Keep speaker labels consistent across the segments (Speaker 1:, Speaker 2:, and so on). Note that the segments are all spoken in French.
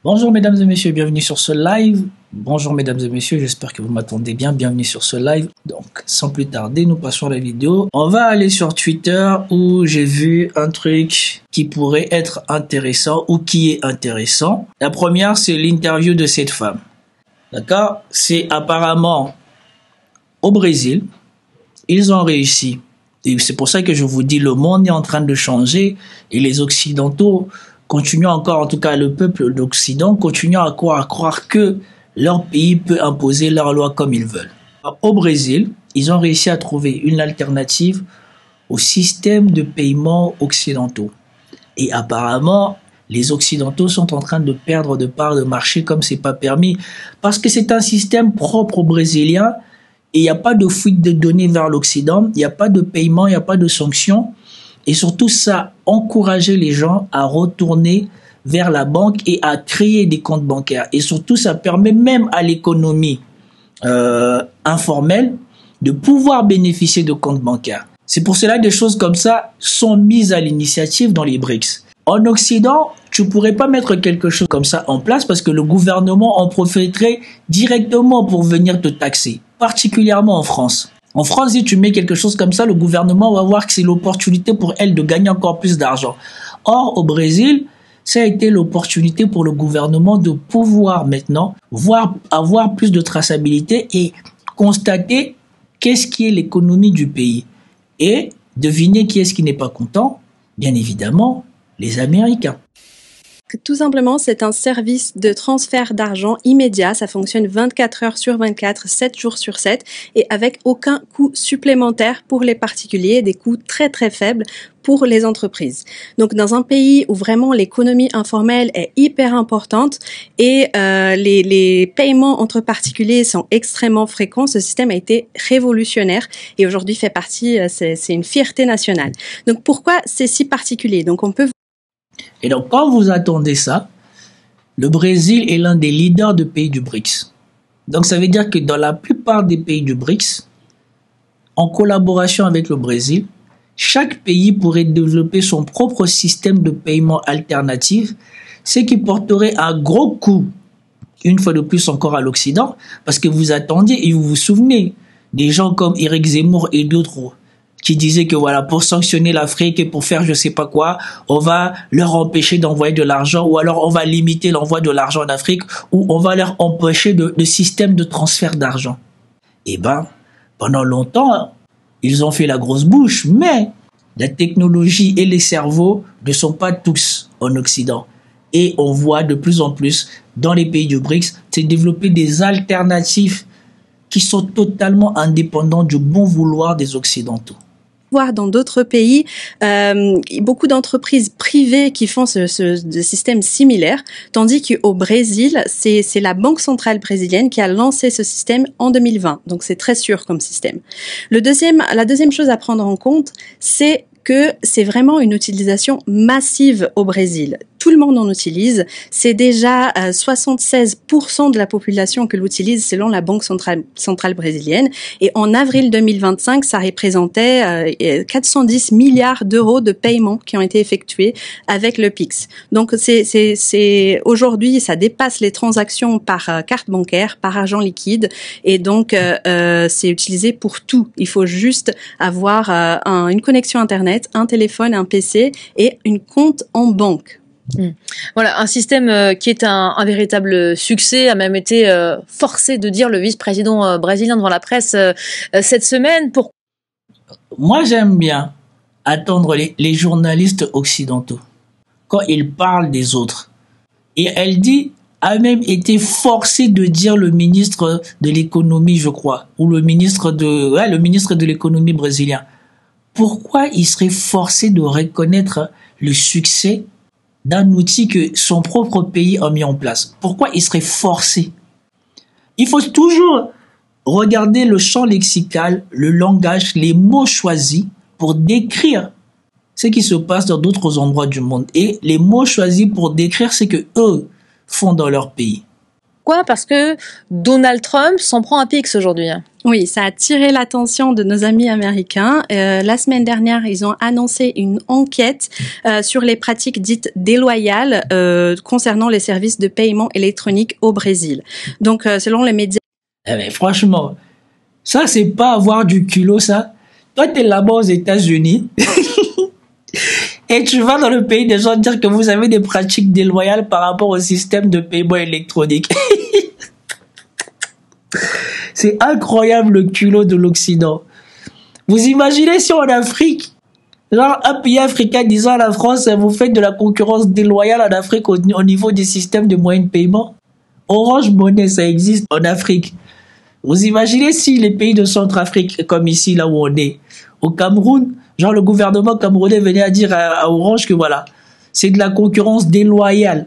Speaker 1: Bonjour mesdames et messieurs, bienvenue sur ce live. Bonjour mesdames et messieurs, j'espère que vous m'attendez bien. Bienvenue sur ce live. Donc, sans plus tarder, nous passons à la vidéo. On va aller sur Twitter où j'ai vu un truc qui pourrait être intéressant ou qui est intéressant. La première, c'est l'interview de cette femme. D'accord? C'est apparemment au Brésil. Ils ont réussi. Et c'est pour ça que je vous dis, le monde est en train de changer et les Occidentaux continuent encore, en tout cas le peuple d'Occident, continue à croire que leur pays peut imposer leurs lois comme ils veulent. Au Brésil, ils ont réussi à trouver une alternative au système de paiement occidentaux. Et apparemment, les Occidentaux sont en train de perdre de parts de marché comme c'est pas permis, parce que c'est un système propre aux Brésiliens et il n'y a pas de fuite de données vers l'Occident, il n'y a pas de paiement, il n'y a pas de sanctions. Et surtout, ça encourageait les gens à retourner vers la banque et à créer des comptes bancaires. Et surtout, ça permet même à l'économie informelle de pouvoir bénéficier de comptes bancaires. C'est pour cela que des choses comme ça sont mises à l'initiative dans les BRICS. En Occident, tu ne pourrais pas mettre quelque chose comme ça en place parce que le gouvernement en profiterait directement pour venir te taxer, particulièrement en France. En France, si tu mets quelque chose comme ça, le gouvernement va voir que c'est l'opportunité pour elle de gagner encore plus d'argent. Or, au Brésil, ça a été l'opportunité pour le gouvernement de pouvoir maintenant avoir plus de traçabilité et constater qu'est-ce qui est l'économie du pays. Et deviner qui est-ce qui n'est pas content, bien évidemment, les Américains.
Speaker 2: Tout simplement, c'est un service de transfert d'argent immédiat. Ça fonctionne 24 heures sur 24, 7 jours sur 7 et avec aucun coût supplémentaire pour les particuliers, des coûts très très faibles pour les entreprises. Donc, dans un pays où vraiment l'économie informelle est hyper importante et les paiements entre particuliers sont extrêmement fréquents, ce système a été révolutionnaire et aujourd'hui fait partie, c'est une fierté nationale. Donc, pourquoi c'est si particulier? Donc, on peut...
Speaker 1: Et donc, quand vous attendez ça, le Brésil est l'un des leaders de pays du BRICS. Donc, ça veut dire que dans la plupart des pays du BRICS, en collaboration avec le Brésil, chaque pays pourrait développer son propre système de paiement alternatif, ce qui porterait un gros coup, une fois de plus encore à l'Occident, parce que vous attendiez et vous vous souvenez des gens comme Éric Zemmour et d'autres qui disaient que voilà, pour sanctionner l'Afrique et pour faire je sais pas quoi, on va leur empêcher d'envoyer de l'argent ou alors on va limiter l'envoi de l'argent en Afrique ou on va leur empêcher le système de transfert d'argent. Eh ben, pendant longtemps, ils ont fait la grosse bouche, mais la technologie et les cerveaux ne sont pas tous en Occident. Et on voit de plus en plus dans les pays du BRICS se développer des alternatives qui sont totalement indépendantes du bon vouloir des Occidentaux.
Speaker 2: Voir dans d'autres pays beaucoup d'entreprises privées qui font ce système similaire, tandis qu'au Brésil, c'est la Banque centrale brésilienne qui a lancé ce système en 2020. Donc c'est très sûr comme système. La deuxième chose à prendre en compte, c'est que c'est vraiment une utilisation massive au Brésil. Tout le monde en utilise. C'est déjà 76% de la population que l'utilise selon la Banque centrale brésilienne. Et en avril 2025, ça représentait 410 milliards d'euros de paiements qui ont été effectués avec le Pix. Donc c'est aujourd'hui, ça dépasse les transactions par carte bancaire, par argent liquide. Et donc c'est utilisé pour tout. Il faut juste avoir une connexion Internet, un téléphone, un PC et une compte en banque.
Speaker 3: Voilà, un système qui est un véritable succès, a même été forcé de dire le vice-président brésilien devant la presse cette semaine.
Speaker 1: Moi, j'aime bien attendre les journalistes occidentaux quand ils parlent des autres. Et elle dit, a même été forcé de dire le ministre de l'économie, je crois, ou le ministre de l'économie brésilien. Pourquoi il serait forcé de reconnaître le succès d'un outil que son propre pays a mis en place? Pourquoi il serait forcé? Il faut toujours regarder le champ lexical, le langage, les mots choisis pour décrire ce qui se passe dans d'autres endroits du monde. Et les mots choisis pour décrire ce que eux font dans leur pays.
Speaker 3: Pourquoi? Parce que Donald Trump s'en prend à Pix aujourd'hui.
Speaker 2: Oui, ça a attiré l'attention de nos amis américains. La semaine dernière, ils ont annoncé une enquête sur les pratiques dites déloyales concernant les services de paiement électronique au Brésil. Donc, selon les médias...
Speaker 1: Mais franchement, ça, c'est pas avoir du culot, ça. Toi, t'es là-bas aux États-Unis et tu vas dans le pays des gens dire que vous avez des pratiques déloyales par rapport au système de paiement électronique. C'est incroyable le culot de l'Occident. Vous imaginez si en Afrique, genre un pays africain disant à la France, vous faites de la concurrence déloyale en Afrique au niveau des systèmes de moyens de paiement? Orange Money, ça existe en Afrique. Vous imaginez si les pays de Centrafrique, comme ici, là où on est, au Cameroun, genre le gouvernement camerounais venait à dire à Orange que voilà, c'est de la concurrence déloyale,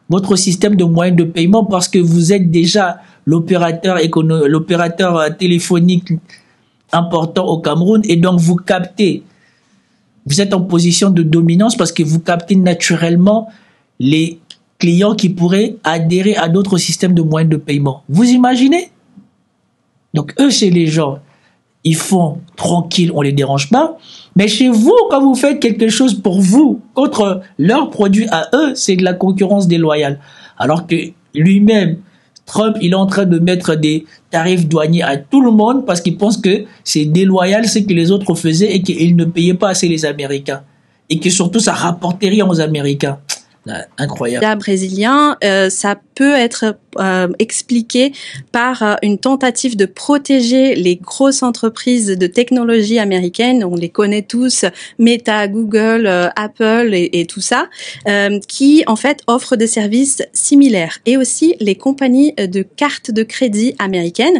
Speaker 1: votre système de moyens de paiement, parce que vous êtes déjà l'opérateur téléphonique important au Cameroun, et donc vous captez, vous êtes en position de dominance parce que vous captez naturellement les clients qui pourraient adhérer à d'autres systèmes de moyens de paiement. Vous imaginez? Donc eux, chez les gens, ils font tranquille, on les dérange pas. Mais chez vous, quand vous faites quelque chose pour vous, contre leurs produits à eux, c'est de la concurrence déloyale. Alors que lui-même, Trump, il est en train de mettre des tarifs douaniers à tout le monde parce qu'il pense que c'est déloyal ce que les autres faisaient et qu'ils ne payaient pas assez les Américains. Et que surtout, ça rapportait rien aux Américains. Incroyable.
Speaker 2: Brésilien, ça peut être expliqué par une tentative de protéger les grosses entreprises de technologie américaines, on les connaît tous, Meta, Google, Apple et tout ça, qui en fait offrent des services similaires. Et aussi les compagnies de cartes de crédit américaines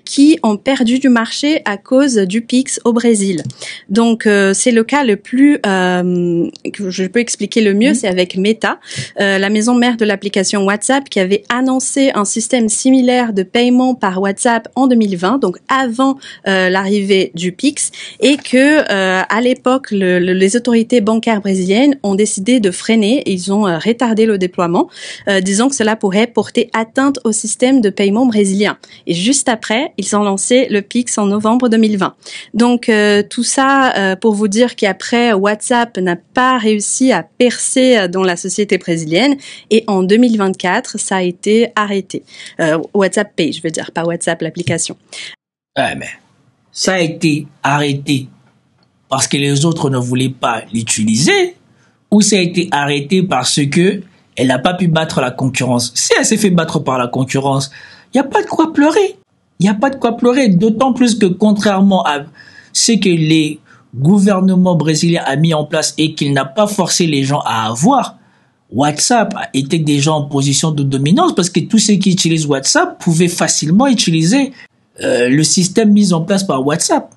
Speaker 2: qui ont perdu du marché à cause du Pix au Brésil. Donc c'est le cas le plus que je peux expliquer le mieux, c'est avec Meta, la maison mère de l'application WhatsApp, qui avait annoncé un système similaire de paiement par WhatsApp en 2020, donc avant l'arrivée du Pix, et que à l'époque les autorités bancaires brésiliennes ont décidé de freiner, et ils ont retardé le déploiement, disant que cela pourrait porter atteinte au système de paiement brésilien. Et juste après, ils ont lancé le Pix en novembre 2020. Donc tout ça pour vous dire qu'après, WhatsApp n'a pas réussi à percer dans la société brésilienne, et en 2024, ça a été arrêté. WhatsApp Pay, je veux dire, pas WhatsApp, l'application.
Speaker 1: Ouais, mais ça a été arrêté parce que les autres ne voulaient pas l'utiliser, ou ça a été arrêté parce que elle n'a pas pu battre la concurrence? Si elle s'est fait battre par la concurrence, il n'y a pas de quoi pleurer. Il n'y a pas de quoi pleurer, d'autant plus que contrairement à ce que les gouvernements brésiliens ont mis en place et qu'il n'a pas forcé les gens à avoir, WhatsApp était déjà en position de dominance parce que tous ceux qui utilisent WhatsApp pouvaient facilement utiliser le système mis en place par WhatsApp.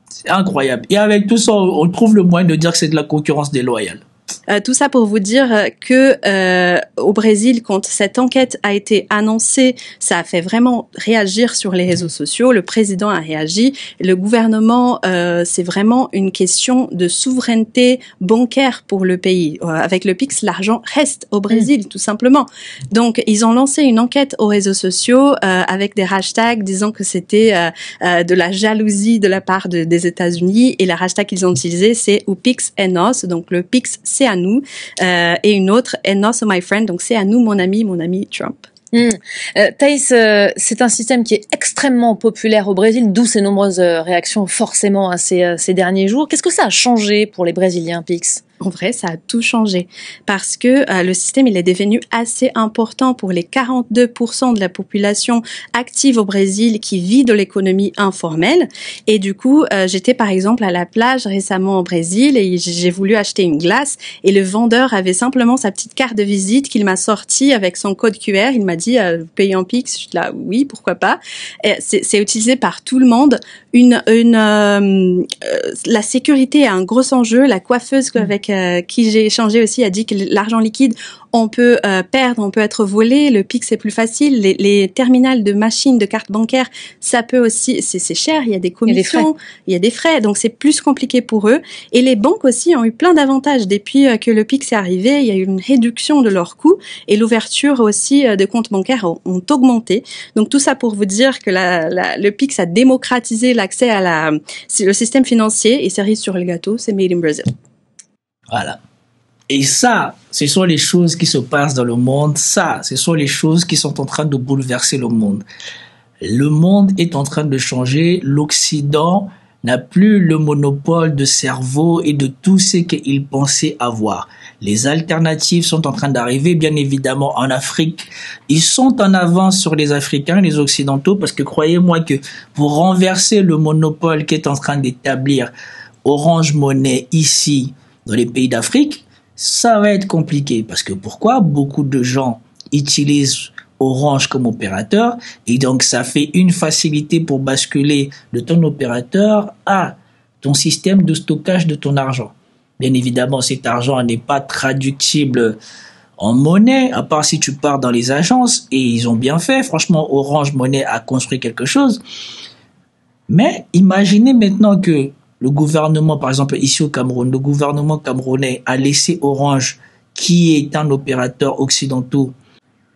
Speaker 1: C'est incroyable. Et avec tout ça, on trouve le moyen de dire que c'est de la concurrence déloyale.
Speaker 2: Tout ça pour vous dire que au Brésil, quand cette enquête a été annoncée, ça a fait vraiment réagir sur les réseaux sociaux. Le président a réagi. Le gouvernement, c'est vraiment une question de souveraineté bancaire pour le pays. Avec le Pix, l'argent reste au Brésil, tout simplement. Donc, ils ont lancé une enquête aux réseaux sociaux avec des hashtags disant que c'était de la jalousie de la part des États-Unis. Et le hashtag qu'ils ont utilisé, c'est « O Pix é nosso », donc le Pix, c'est à nous, et une autre, é nosso my friend, donc c'est à nous mon ami Trump.
Speaker 3: Thaïs, c'est un système qui est extrêmement populaire au Brésil, d'où ces nombreuses réactions forcément ces derniers jours. Qu'est-ce que ça a changé pour les Brésiliens, Pix?
Speaker 2: En vrai, ça a tout changé parce que le système, il est devenu assez important pour les 42% de la population active au Brésil qui vit de l'économie informelle. Et du coup, j'étais par exemple à la plage récemment au Brésil et j'ai voulu acheter une glace et le vendeur avait simplement sa petite carte de visite qu'il m'a sortie avec son code QR. Il m'a dit « Vous payez en Pix ?» Je suis là « Oui, pourquoi pas ?» C'est utilisé par tout le monde. La sécurité est un gros enjeu. La coiffeuse avec qui j'ai échangé aussi a dit que l'argent liquide, on peut perdre, on peut être volé. Le PIC, c'est plus facile. Les terminals de machines, de cartes bancaires, ça peut aussi, c'est cher. Il y a des commissions, il y a des frais. Donc, c'est plus compliqué pour eux. Et les banques aussi ont eu plein d'avantages. Depuis que le PIC s'est arrivé, il y a eu une réduction de leurs coûts et l'ouverture aussi de comptes bancaires ont augmenté. Donc, tout ça pour vous dire que le PIC a démocratisé l'accès à le système financier et cerise sur le gâteau, c'est made in Brazil.
Speaker 1: Voilà. Et ça, ce sont les choses qui se passent dans le monde. Ça, ce sont les choses qui sont en train de bouleverser le monde. Le monde est en train de changer. L'Occident n'a plus le monopole de cerveau et de tout ce qu'il pensait avoir. Les alternatives sont en train d'arriver, bien évidemment, en Afrique. Ils sont en avance sur les Africains, les Occidentaux, parce que croyez-moi que pour renverser le monopole qu'est en train d'établir Orange Money ici, dans les pays d'Afrique, ça va être compliqué. Parce que pourquoi? Beaucoup de gens utilisent Orange comme opérateur et donc ça fait une facilité pour basculer de ton opérateur à ton système de stockage de ton argent. Bien évidemment, cet argent n'est pas traductible en monnaie, à part si tu pars dans les agences, et ils ont bien fait. Franchement, Orange Money a construit quelque chose. Mais imaginez maintenant que le gouvernement, par exemple ici au Cameroun, le gouvernement camerounais a laissé Orange, qui est un opérateur occidental,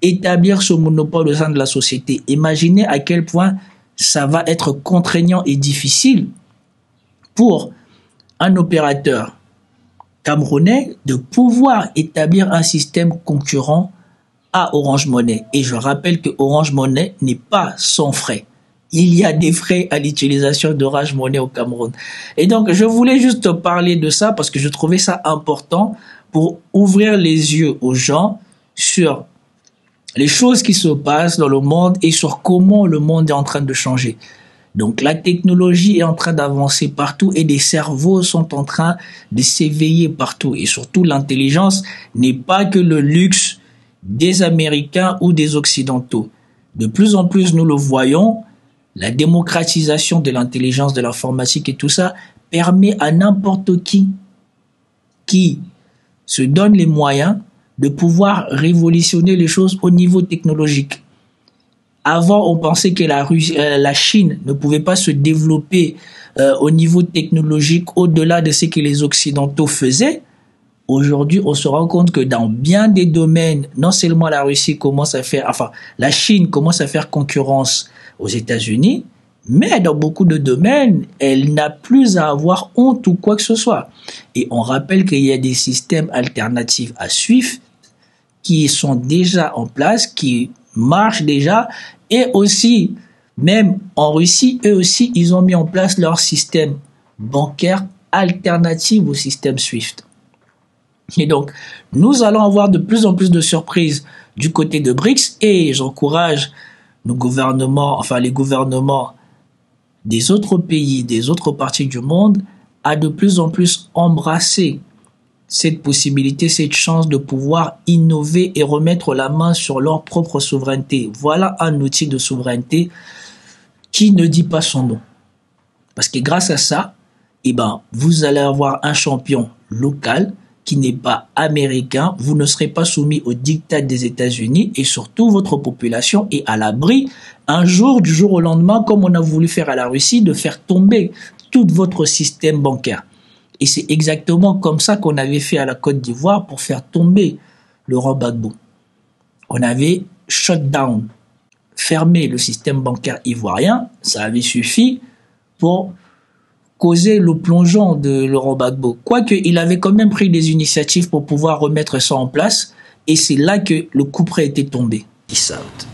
Speaker 1: établir ce monopole au sein de la société. Imaginez à quel point ça va être contraignant et difficile pour un opérateur camerounais de pouvoir établir un système concurrent à Orange Money. Et je rappelle que Orange Money n'est pas sans frais. Il y a des frais à l'utilisation d'Orange Money au Cameroun. Et donc, je voulais juste parler de ça parce que je trouvais ça important pour ouvrir les yeux aux gens sur les choses qui se passent dans le monde et sur comment le monde est en train de changer. Donc, la technologie est en train d'avancer partout et des cerveaux sont en train de s'éveiller partout. Et surtout, l'intelligence n'est pas que le luxe des Américains ou des Occidentaux. De plus en plus, nous le voyons, la démocratisation de l'intelligence, de l'informatique et tout ça permet à n'importe qui se donne les moyens de pouvoir révolutionner les choses au niveau technologique. Avant, on pensait que la Chine ne pouvait pas se développer au niveau technologique au-delà de ce que les Occidentaux faisaient. Aujourd'hui, on se rend compte que dans bien des domaines, non seulement la Chine commence à faire concurrence aux États-Unis, mais dans beaucoup de domaines, elle n'a plus à avoir honte ou quoi que ce soit. Et on rappelle qu'il y a des systèmes alternatifs à SWIFT qui sont déjà en place, qui marchent déjà, et aussi, même en Russie, eux aussi, ils ont mis en place leur système bancaire alternatif au système SWIFT. Et donc, nous allons avoir de plus en plus de surprises du côté de BRICS, et j'encourage les gouvernements des autres pays, des autres parties du monde, à de plus en plus embrasser cette possibilité, cette chance de pouvoir innover et remettre la main sur leur propre souveraineté. Voilà un outil de souveraineté qui ne dit pas son nom. Parce que grâce à ça, vous allez avoir un champion local qui n'est pas américain, vous ne serez pas soumis au diktat des États-Unis et surtout votre population est à l'abri un jour, du jour au lendemain, comme on a voulu faire à la Russie, de faire tomber tout votre système bancaire. Et c'est exactement comme ça qu'on avait fait à la Côte d'Ivoire pour faire tomber Laurent Gbagbo. On avait shut down, fermé le système bancaire ivoirien, ça avait suffi pour causer le plongeon de Laurent Gbagbo. Quoique, il avait quand même pris des initiatives pour pouvoir remettre ça en place, et c'est là que le coup près était tombé. Peace out.